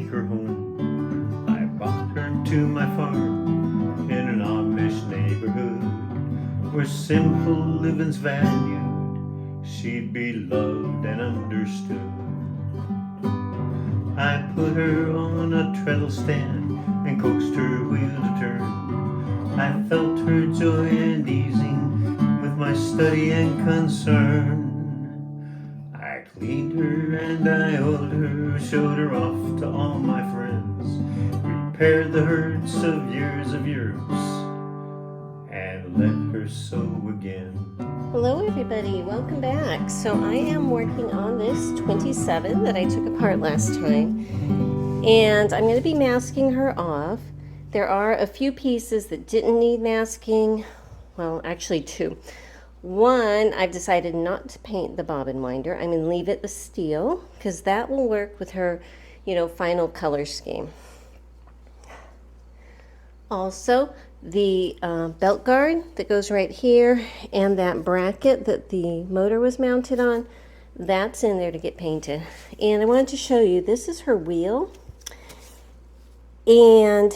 take her home. I brought her to my farm in an Amish neighborhood where simple living's valued. She'd be loved and understood. I put her on a treadle stand and coaxed her wheel to turn. I felt her joy and easing with my study and concern. I cleaned her and I oiled her, showed her off to all my friends, repaired the hurts of years, and let her sew again. Hello everybody, welcome back. So I am working on this 27 that I took apart last time, and I'm going to be masking her off. There are a few pieces that didn't need masking. Well, actually two. One, I've decided not to paint the bobbin winder. I'm going to leave it the steel because that will work with her, final color scheme. Also, the belt guard that goes right here and that bracket that the motor was mounted on, that's in there to get painted. And I wanted to show you, this is her wheel. And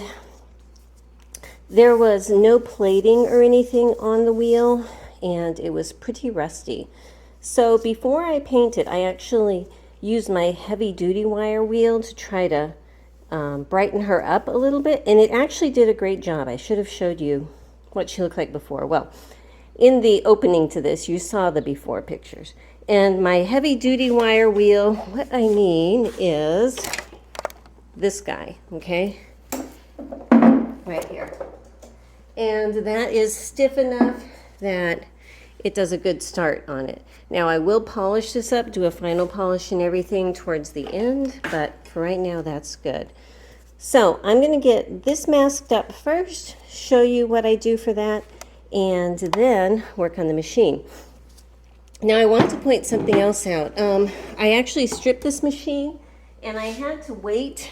there was no plating or anything on the wheel, and it was pretty rusty. So before I painted, I actually used my heavy-duty wire wheel to try to brighten her up a little bit, and it actually did a great job. I should have showed you what she looked like before. Well, in the opening to this, you saw the before pictures. And my heavy-duty wire wheel, what I mean is this guy, okay? Right here. And that is stiff enough that it does a good start on it. Now I will polish this up, do a final polish and everything towards the end, but for right now that's good. So I'm going to get this masked up first, show you what I do for that, and then work on the machine. Now I want to point something else out. I actually stripped this machine, and I had to wait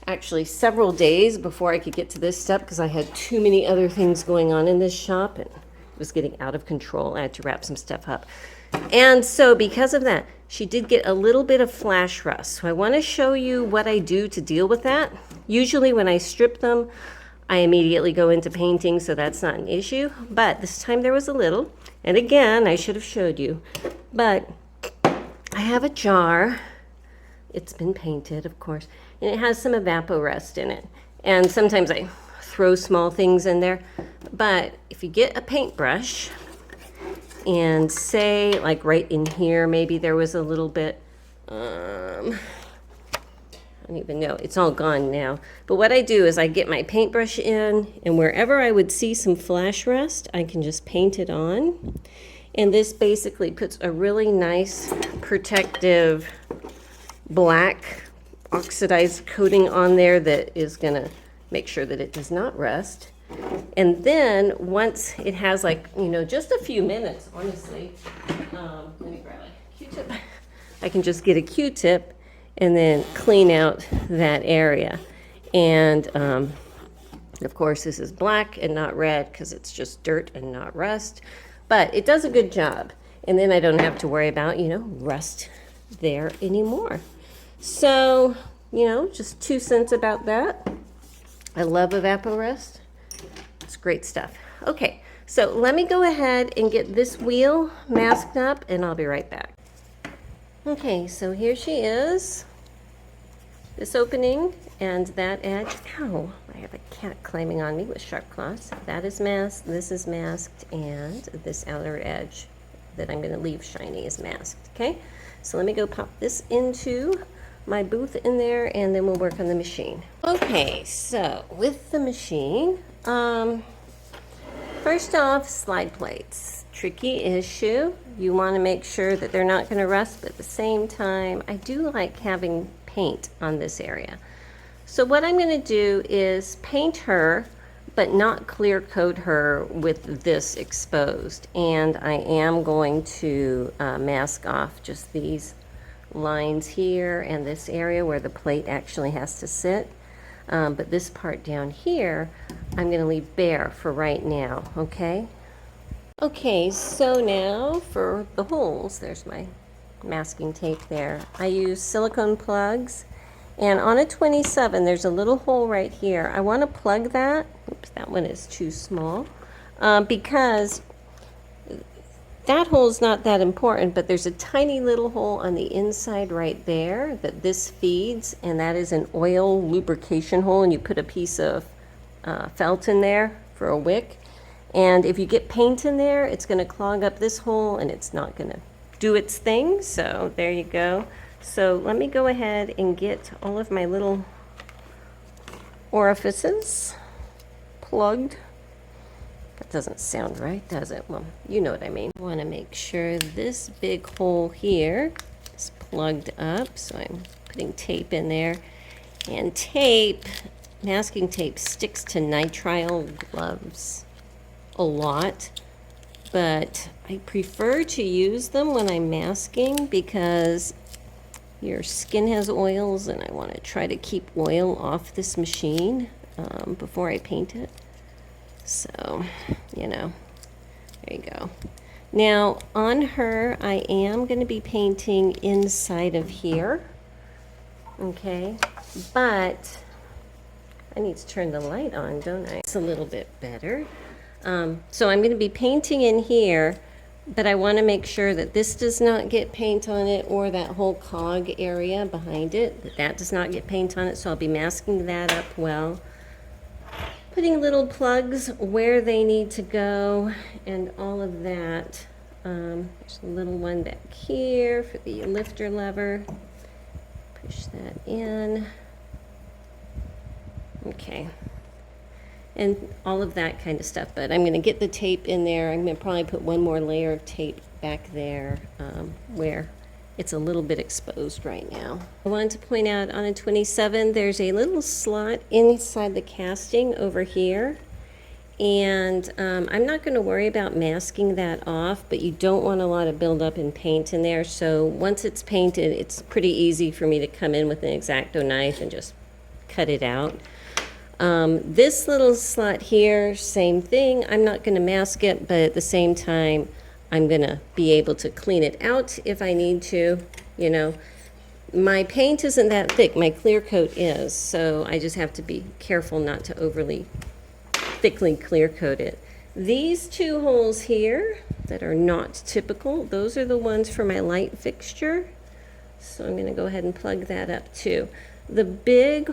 actually several days before I could get to this step because I had too many other things going on in this shop and it was getting out of control. I had to wrap some stuff up. And so because of that, she did get a little bit of flash rust. So I want to show you what I do to deal with that. Usually when I strip them, I immediately go into painting, so that's not an issue. But this time there was a little. And again, I should have showed you. But I have a jar. It's been painted, of course. And it has some evaporust in it. And sometimes I throw small things in there. But if you get a paintbrush and say, like right in here, maybe there was a little bit, I don't even know, it's all gone now. But what I do is I get my paintbrush in, and wherever I would see some flash rust, I can just paint it on. And this basically puts a really nice protective black oxidized coating on there that is gonna make sure that it does not rust. And then once it has just a few minutes, honestly, let me grab a Q-tip. I can just get a Q-tip and then clean out that area. And of course this is black and not red because it's just dirt and not rust, but it does a good job. And then I don't have to worry about, rust there anymore. So, just 2 cents about that. I love evaporust. It's great stuff. Okay, so let me go ahead and get this wheel masked up, and I'll be right back. Okay, so here she is. This opening and that edge. Ow, I have a cat climbing on me with sharp claws. That is masked, this is masked, and this outer edge that I'm going to leave shiny is masked. Okay, so let me go pop this into my booth in there, and then we'll work on the machine. Okay, so with the machine, first off, slide plates. Tricky issue. You want to make sure that they're not going to rust, but at the same time, I do like having paint on this area. So what I'm going to do is paint her, but not clear coat her with this exposed. And I am going to mask off just these lines here and this area where the plate actually has to sit. But this part down here, I'm going to leave bare for right now, okay? Okay, so now for the holes, there's my masking tape there. I use silicone plugs, And on a 27, there's a little hole right here. I want to plug that. Oops, that one is too small. Because that hole is not that important, but there's a tiny little hole on the inside right there that this feeds, and that is an oil lubrication hole, and you put a piece of felt in there for a wick. And if you get paint in there, it's going to clog up this hole, and it's not going to do its thing. So there you go. So let me go ahead and get all of my little orifices plugged. That doesn't sound right, does it? Well, you know what I mean. I want to make sure this big hole here is plugged up. So I'm putting tape in there. And tape, masking tape, sticks to nitrile gloves a lot. But I prefer to use them when I'm masking because your skin has oils, and I want to try to keep oil off this machine before I paint it. So, you know, there you go. Now, on her, I am going to be painting inside of here, okay? But I need to turn the light on, don't I? It's a little bit better. So I'm going to be painting in here, but I want to make sure that this does not get paint on it, or that whole cog area behind it, that does not get paint on it. So I'll be masking that up well. Putting little plugs where they need to go and all of that. There's a little one back here for the lifter lever. Push that in. Okay. And all of that kind of stuff. But I'm going to get the tape in there. I'm going to probably put one more layer of tape back there where it's a little bit exposed right now. I wanted to point out on a 27, there's a little slot inside the casting over here. And I'm not going to worry about masking that off, but you don't want a lot of buildup in paint in there. So once it's painted, it's pretty easy for me to come in with an X-Acto knife and just cut it out. This little slot here, same thing. I'm not going to mask it, but at the same time, I'm going to be able to clean it out if I need to. You know, my paint isn't that thick. My clear coat is, so I just have to be careful not to overly thickly clear coat it. These two holes here that are not typical, those are the ones for my light fixture. So I'm going to go ahead and plug that up too. The big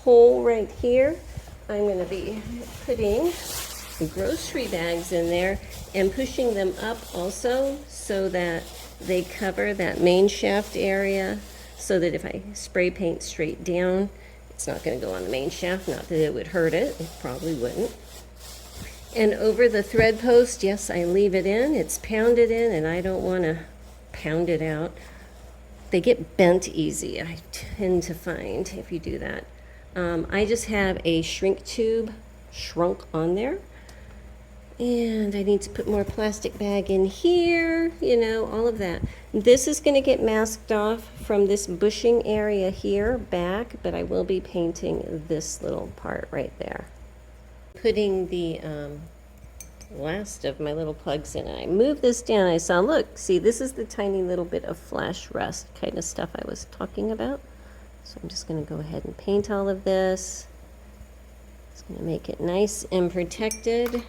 hole right here, I'm going to be putting grocery bags in there and pushing them up also so that they cover that main shaft area, so that if I spray paint straight down, it's not going to go on the main shaft. Not that it would hurt it. It probably wouldn't. And over the thread post, yes, I leave it in. It's pounded in, and I don't want to pound it out. They get bent easy, I tend to find, if you do that. I just have a shrink tube shrunk on there. And I need to put more plastic bag in here, you know, all of that. This is going to get masked off from this bushing area here back, but I will be painting this little part right there. Putting the last of my little plugs in, and I moved this down. I saw, look, see, this is the tiny little bit of flash rust kind of stuff I was talking about. So I'm just going to go ahead and paint all of this. It's going to make it nice and protected.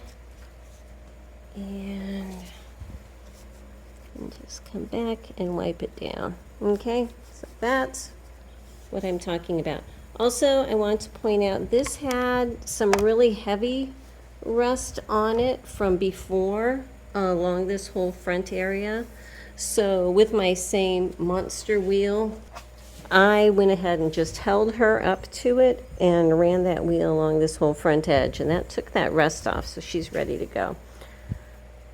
And just come back and wipe it down. Okay, so that's what I'm talking about. Also, I want to point out this had some really heavy rust on it from before along this whole front area. So with my same monster wheel, I went ahead and just held her up to it and ran that wheel along this whole front edge, and that took that rust off, so she's ready to go.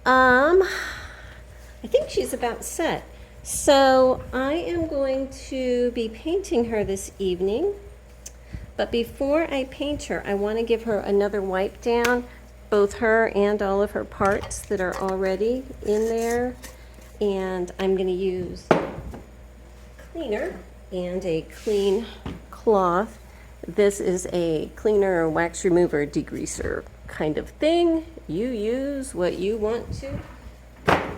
I think she's about set. So I am going to be painting her this evening. But before I paint her, I want to give her another wipe down, both her and all of her parts that are already in there. And I'm going to use cleaner and a clean cloth. This is a cleaner, wax remover, degreaser kind of thing. You use what you want to.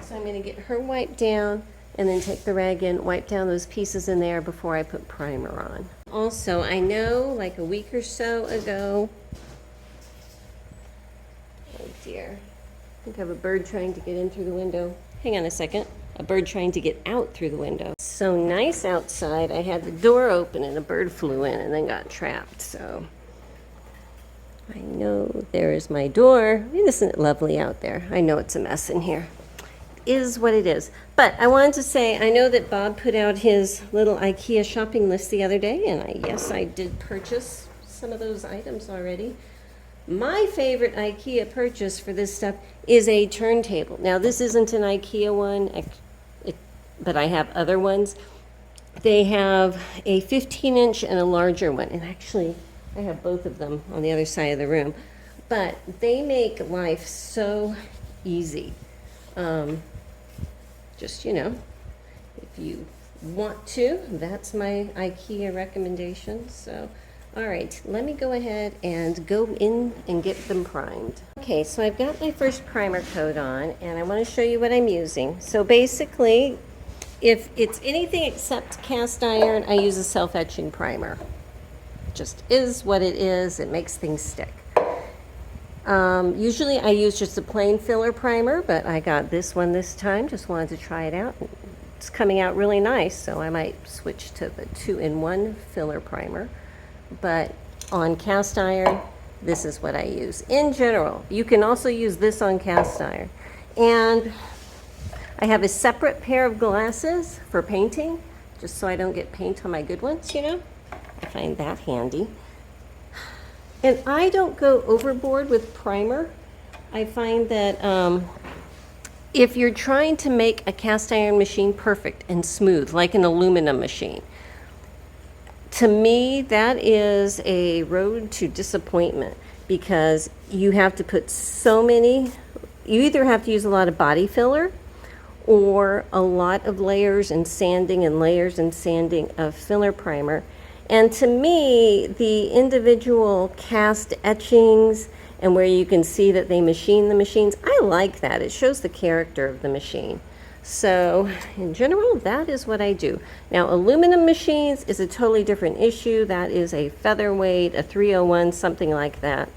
So I'm going to get her wiped down and then take the rag in, wipe down those pieces in there before I put primer on. also, I know like a week or so ago, oh dear, I think I have a bird trying to get in through the window. Hang on a second. A bird trying to get out through the window. So nice outside. I had the door open and a bird flew in and then got trapped. So I know there is my door. Isn't it lovely out there? I know it's a mess in here. It is what it is. But I wanted to say, I know that Bob put out his little IKEA shopping list the other day, and yes, I did purchase some of those items already. My favorite IKEA purchase for this stuff is a turntable. Now, this isn't an IKEA one, but I have other ones. They have a 15-inch and a larger one. And actually, I have both of them on the other side of the room. But they make life so easy. Just, you know, if you want to, that's my IKEA recommendation. So, all right, let me go ahead and go in and get them primed. Okay, so I've got my first primer coat on, and I want to show you what I'm using. So basically, if it's anything except cast iron, I use a self-etching primer. Just is what it is. It makes things stick. Usually I use just a plain filler primer, but I got this one this time. Just wanted to try it out. It's coming out really nice, so I might switch to the 2-in-1 filler primer. But on cast iron, this is what I use. In general, you can also use this on cast iron. And I have a separate pair of glasses for painting, just so I don't get paint on my good ones, you know. I find that handy. And I don't go overboard with primer. I find that if you're trying to make a cast iron machine perfect and smooth, like an aluminum machine, to me, that is a road to disappointment, because you have to put so many, you either have to use a lot of body filler or a lot of layers and sanding and layers and sanding of filler primer. And to me, the individual cast etchings and where you can see that they machine the machines, I like that. It shows the character of the machine. So in general, that is what I do. Now, aluminum machines is a totally different issue. That is a featherweight, a 301, something like that.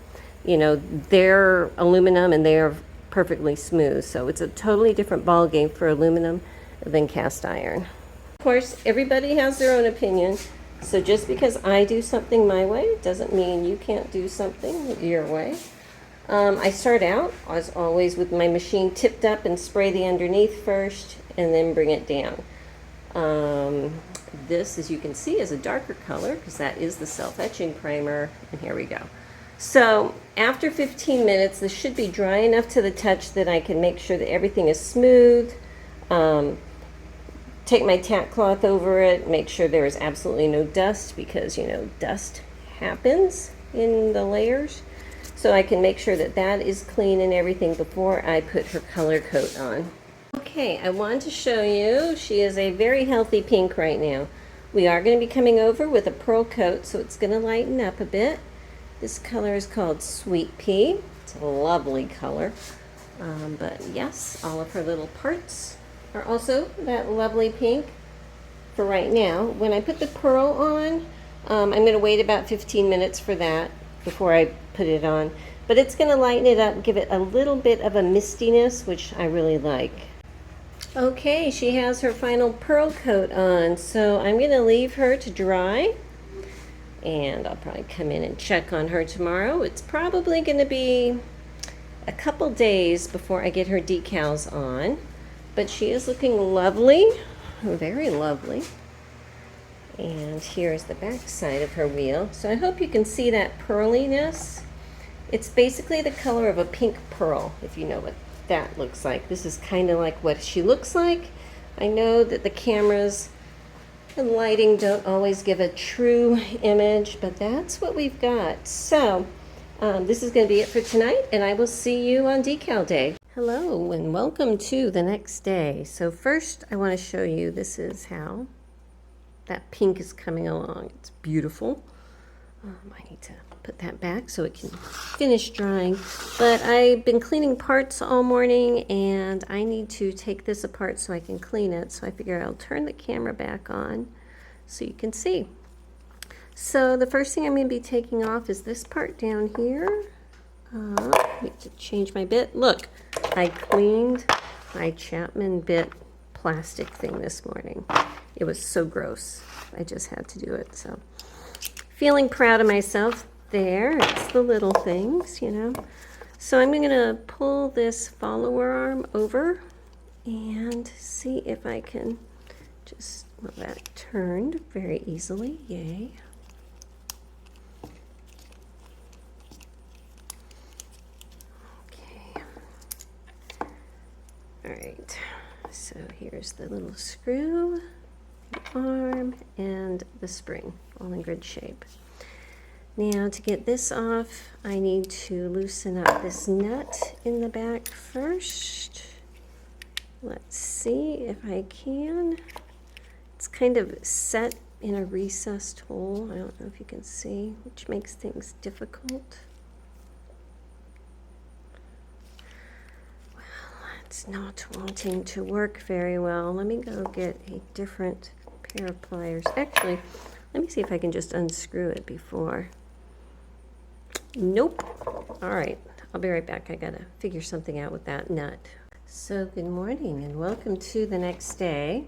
You know, they're aluminum and they're perfectly smooth. So it's a totally different ball game for aluminum than cast iron. Of course, everybody has their own opinion. So just because I do something my way doesn't mean you can't do something your way. I start out, as always, with my machine tipped up and spray the underneath first and then bring it down. This, as you can see, is a darker color because that is the self-etching primer. And here we go. So after 15 minutes, this should be dry enough to the touch that I can make sure that everything is smooth. Take my tack cloth over it, make sure there is absolutely no dust because, you know, dust happens in the layers. So I can make sure that that is clean and everything before I put her color coat on. Okay, I wanted to show you, she is a very healthy pink right now. We are going to be coming over with a pearl coat, so it's going to lighten up a bit. This color is called Sweet Pea. It's a lovely color. But yes, all of her little parts are also that lovely pink for right now. When I put the pearl on, I'm going to wait about 15 minutes for that before I put it on. But it's going to lighten it up, give it a little bit of a mistiness, which I really like. Okay, she has her final pearl coat on, so I'm going to leave her to dry. And I'll probably come in and check on her tomorrow. It's probably going to be a couple days before I get her decals on. But she is looking lovely, very lovely. And here's the back side of her wheel. So I hope you can see that pearliness. It's basically the color of a pink pearl, if you know what that looks like. This is kind of like what she looks like. I know that the cameras and lighting don't always give a true image, but that's what we've got. So this is going to be it for tonight, and I will see you on decal day. Hello and welcome to the next day. So first I want to show you, this is how that pink is coming along. It's beautiful. I need to put that back so it can finish drying. But I've been cleaning parts all morning and I need to take this apart so I can clean it. So I figure I'll turn the camera back on so you can see. So the first thing I'm going to be taking off is this part down here. I need to change my bit. Look, I cleaned my Chapman bit plastic thing this morning. It was so gross. I just had to do it. So feeling proud of myself there. It's the little things, you know. So I'm going to pull this follower arm over and see if I can just, well, that turned very easily. Yay. Okay. All right. So here's the little screw, the arm, and the spring, all in good shape. Now to get this off, I need to loosen up this nut in the back first. Let's see if I can. It's kind of set in a recessed hole. I don't know if you can see, which makes things difficult. Well, it's not wanting to work very well. Let me go get a different pair of pliers. Actually, let me see if I can just unscrew it before. Nope. All right, I'll be right back. I gotta figure something out with that nut. So good morning and welcome to the next day.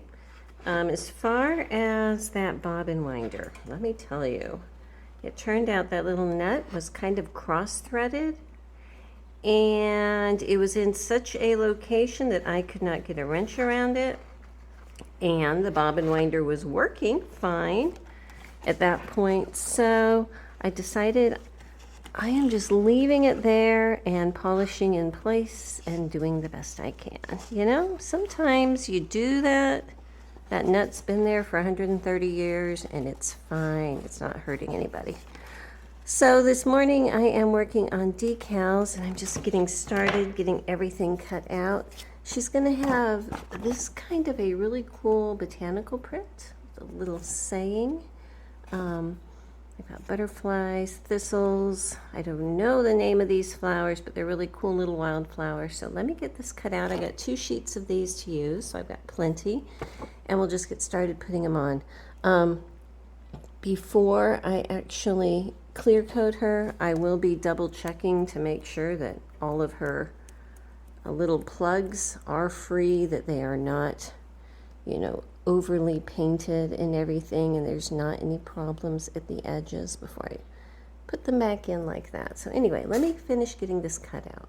As far as that bobbin winder, let me tell you, it turned out that little nut was kind of cross-threaded and it was in such a location that I could not get a wrench around it, and the bobbin winder was working fine at that point. So I decided I am just leaving it there and polishing in place and doing the best I can. You know, sometimes you do that. That nut's been there for 130 years and it's fine. It's not hurting anybody. So this morning I am working on decals and I'm just getting started, getting everything cut out. She's going to have this kind of a really cool botanical print, a little saying. I've got butterflies, thistles. I don't know the name of these flowers, but they're really cool little wildflowers. So let me get this cut out. I got 2 sheets of these to use, so I've got plenty. And we'll just get started putting them on. Before I actually clear coat her, I will be double checking to make sure that all of her little plugs are free, that they are not, you know, overly painted and everything, and there's not any problems at the edges before I put them back in like that. So anyway, let me finish getting this cut out.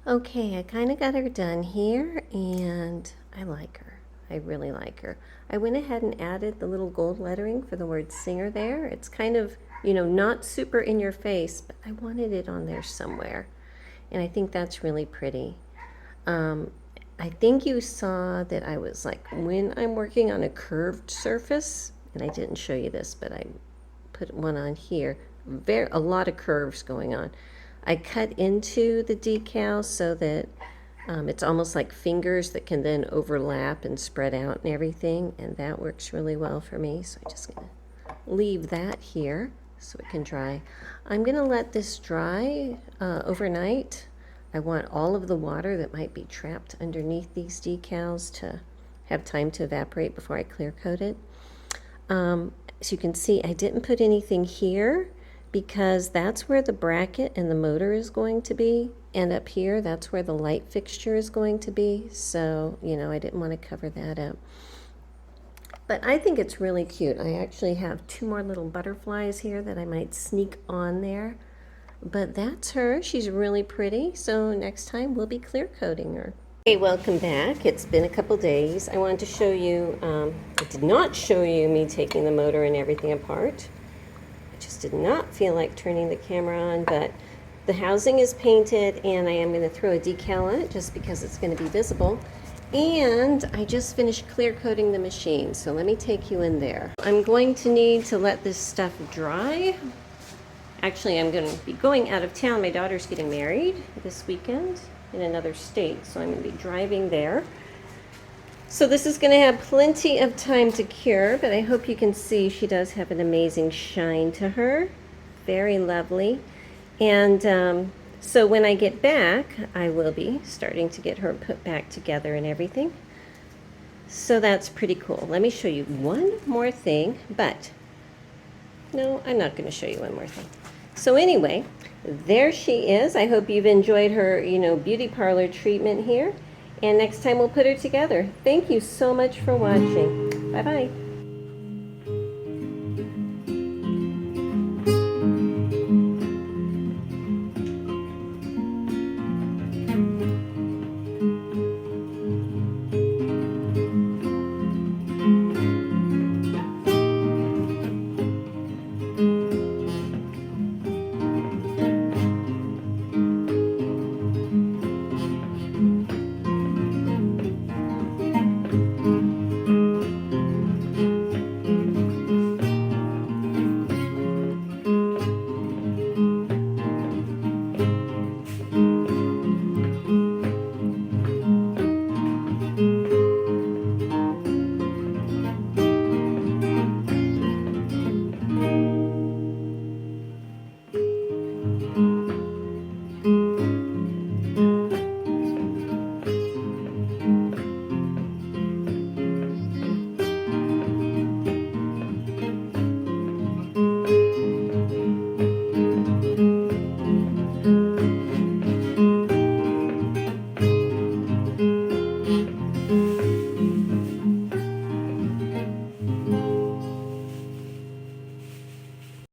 Okay, I kind of got her done here, and I like her. I really like her. I went ahead and added the little gold lettering for the word singer there. It's kind of, not super in your face, but I wanted it on there somewhere. And I think that's really pretty. I think you saw that I was like, when I'm working on a curved surface, and I didn't show you this, but I put one on here, a lot of curves going on. I cut into the decal so that it's almost like fingers that can then overlap and spread out and everything, and that works really well for me. So I'm just going to leave that here so it can dry. I'm going to let this dry overnight. I want all of the water that might be trapped underneath these decals to have time to evaporate before I clear coat it. So you can see I didn't put anything here because that's where the bracket and the motor is going to be. And up here, that's where the light fixture is going to be. So, I didn't want to cover that up. But I think it's really cute. I actually have 2 more little butterflies here that I might sneak on there. But that's her. She's really pretty. So next time we'll be clear coating her. Hey, welcome back. It's been a couple days. I wanted to show you, I did not show you me taking the motor and everything apart. I just did not feel like turning the camera on, but the housing is painted and I am going to throw a decal on it just because it's going to be visible. And I just finished clear coating the machine, so let me take you in there. I'm going to need to let this stuff dry. Actually, I'm going to be going out of town. My daughter's getting married this weekend in another state, so I'm going to be driving there. So this is going to have plenty of time to cure, but I hope you can see she does have an amazing shine to her. Very lovely. And so when I get back, I will be starting to get her put back together and everything. So that's pretty cool. Let me show you one more thing, but no, I'm not going to show you one more thing. So anyway, there she is. I hope you've enjoyed her, beauty parlor treatment here. And next time we'll put her together. Thank you so much for watching. Bye-bye.